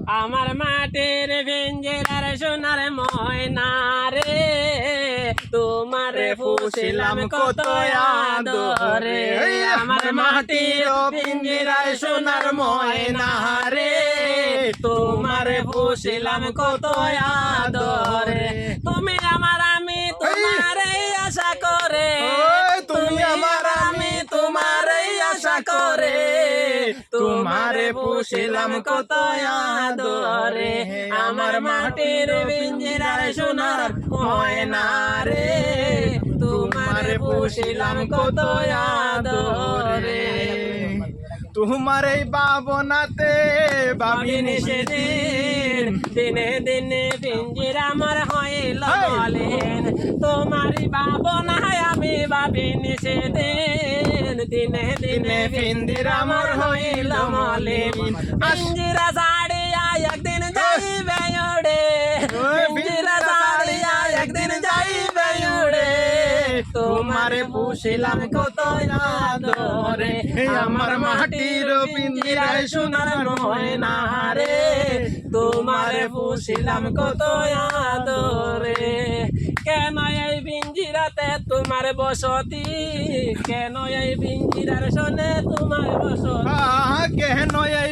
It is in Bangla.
আমার মাটির পিঞ্জিরার সোনার ময়না রে, তোমারে পুষিলাম কত আদরে। আমার মাটির পিঞ্জিরার সোনার ময়না রে, তোমারে পুষিলাম কত আদরে। তুমি আমার আমি তোমারে আশা করে, তুমি আমার আমি তোমারে আশা করে, তোমারে পুষিলাম কত আদরে। আমার মাটির পিঞ্জিরার সোনার ময়না রে, তোমারে পুষিলাম কত আদরে। তোমার এই বাবনাতে ভাবিনি সেদিন, দিনে দিনে পিঞ্জিরা আমার হইল মলিন। তোমারই ভাবনায় আমি ভাবিনি সেদিন, দিনে দিনে পিঞ্জিরা আমার হইল মলিন। পিঞ্জিরা ছাড়িয়া একদিন যাইবে উড়ে, পিঞ্জিরা ছাড়িয়া একদিন যাইবে উড়ে। তোমারে পুষিলাম কত আদরে। আমার মাটির পিঞ্জিরায় সোনার ময়না রে, তোমারে পুষিলাম কত আদরে। কেন এই পিঞ্জিরাতে তোমার বসতি, কেন এই পিঞ্জিরার শোনে তোমার বসতি, কেন এই